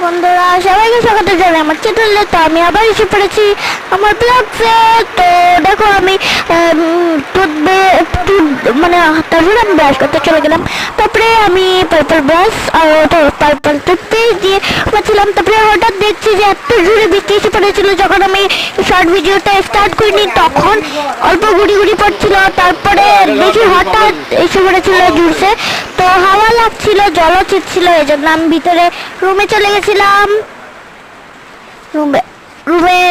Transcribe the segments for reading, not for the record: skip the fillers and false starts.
বন্ধুরা সবাইকে স্বাগত জানাই আমার চ্যানেলে। তো আমি আবার এসে পড়েছি আমার ব্লগে। তো দেখো আমি মানে তারপরে আমি ব্রাশ করতে চলে গেলাম। তারপরে আমি পার্পল ব্রাশ আর পার্পল টুথপেস্ট দিয়ে ছিলাম। তারপরে হঠাৎ দেখছি যে এত জোরে বৃষ্টি এসে পড়েছিল। যখন আমি শর্ট ভিডিওটা স্টার্ট করিনি তখন অল্প গুড়ি গুড়ি পড়ছিল। তারপরে দেখি হঠাৎ এসে পড়েছিল জুড়ছে। তো হাওয়া লাগছিল, জলও ছিটছিল, এই জন্য আমি ভিতরে রুমে চলে গেছিলাম। রুমে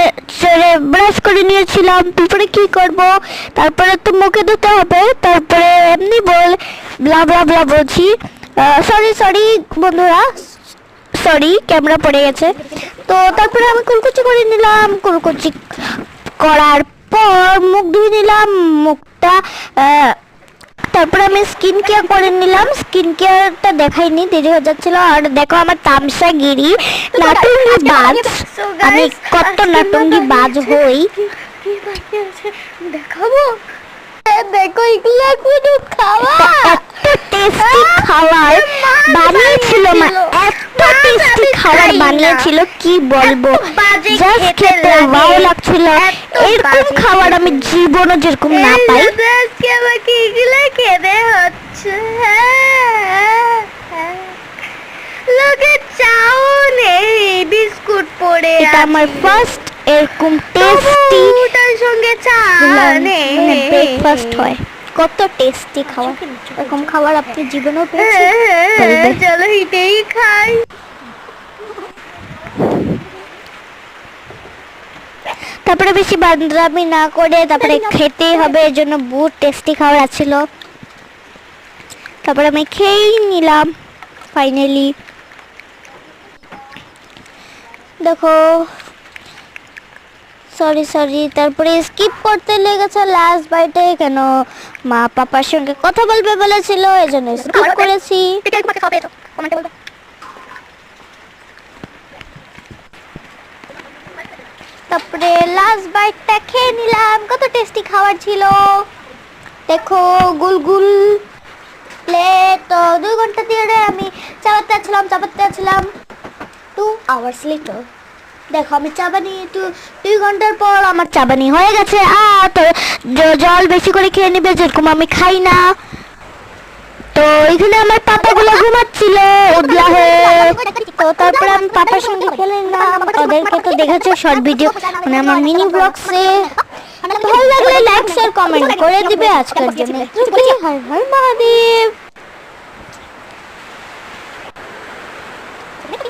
চলে ব্রাশ করে নিয়েছিলাম। তারপরে কি করব, তারপরে তো মুখে ধুতে হবে। তারপরে এমনি ব্লা ব্লা ব্লা বলছি। সরি বন্ধুরা, সরি ক্যামেরা পড়ে গেছে। তো তারপরে আমি কুলকুচি করে নিলাম। কুলকুচি করার পর মুখ ধুয়ে নিলাম মুখটা। তারপরে আমি স্কিন কেয়ার করে নিলাম। স্কিন কেয়ারটা দেখাইনি, দেরি হয়ে যাচ্ছিল। আর দেখো আমার তামসা গিরি নাটুঙ্গি বাজ, আমি কত নাটুঙ্গি বাজ হই দেখাবো। দেখো এগুলো কোনো খাবার, এত টেস্টি খাবার বানিয়েছিল মা, এত টেস্টি খাবার বানিয়েছিল কি বলবো, জাস্ট খেতে ভালো লাগছিল। এরকম খাবার আমি জীবনে যেরকম না পাই। আমাকে এগুলো খেতে হচ্ছে। লোকে চাও নেই বিস্কুট পড়ে, এটা আমার ফার্স্ট এরকম টেস্টি, তার সঙ্গে চা নেই, ব্রেকফাস্ট হয়। কত টেস্টি খাবার, এরকম খাবার আপনি জীবনেও পেয়েছেন? চলো এটাই খাই। তারপরে বেশি বান্দরামি না করে তারপরে খেতেই হবে, এর জন্য বহুত টেস্টি খাবার ছিল। তারপরে আমি খেয়েই নিলাম ফাইনালি। দেখো সরি তারপরে স্কিপ করতে লেগেছে লাস্ট বাইটে, কেন মা পাপার সঙ্গে কথা বলবে বলেছিল, এজন্য স্কিপ করেছি। তারপরে লাস্ট বাইটটা খেয়ে নিলাম। কত টেস্টি খাবার ছিল দেখো, গুলগুল প্লেট। তো 2 ঘন্টা ধরে আমি চাবাতে আছিলাম 2 hours later। দেখো আমি চাবানি 2 ঘন্টার পর আমার চাবানি হয়ে গেছে। তো জল বেশি করে খেয়ে নিবে, যেরকম আমি খাই না। তো এখানে আমার পাপাগুলো ঘুমাচ্ছিল উদলা হয়ে। তো তারপরে আমি পাপার সঙ্গে খেলে নিলাম। ওদেরকে তো দেখেছো শর্ট ভিডিও, মানে আমার মিনি ব্লগসে। ভালো লাগলে লাইক শেয়ার কমেন্ট করে দিবে। আজকের জন্য হর হর মহাদেব।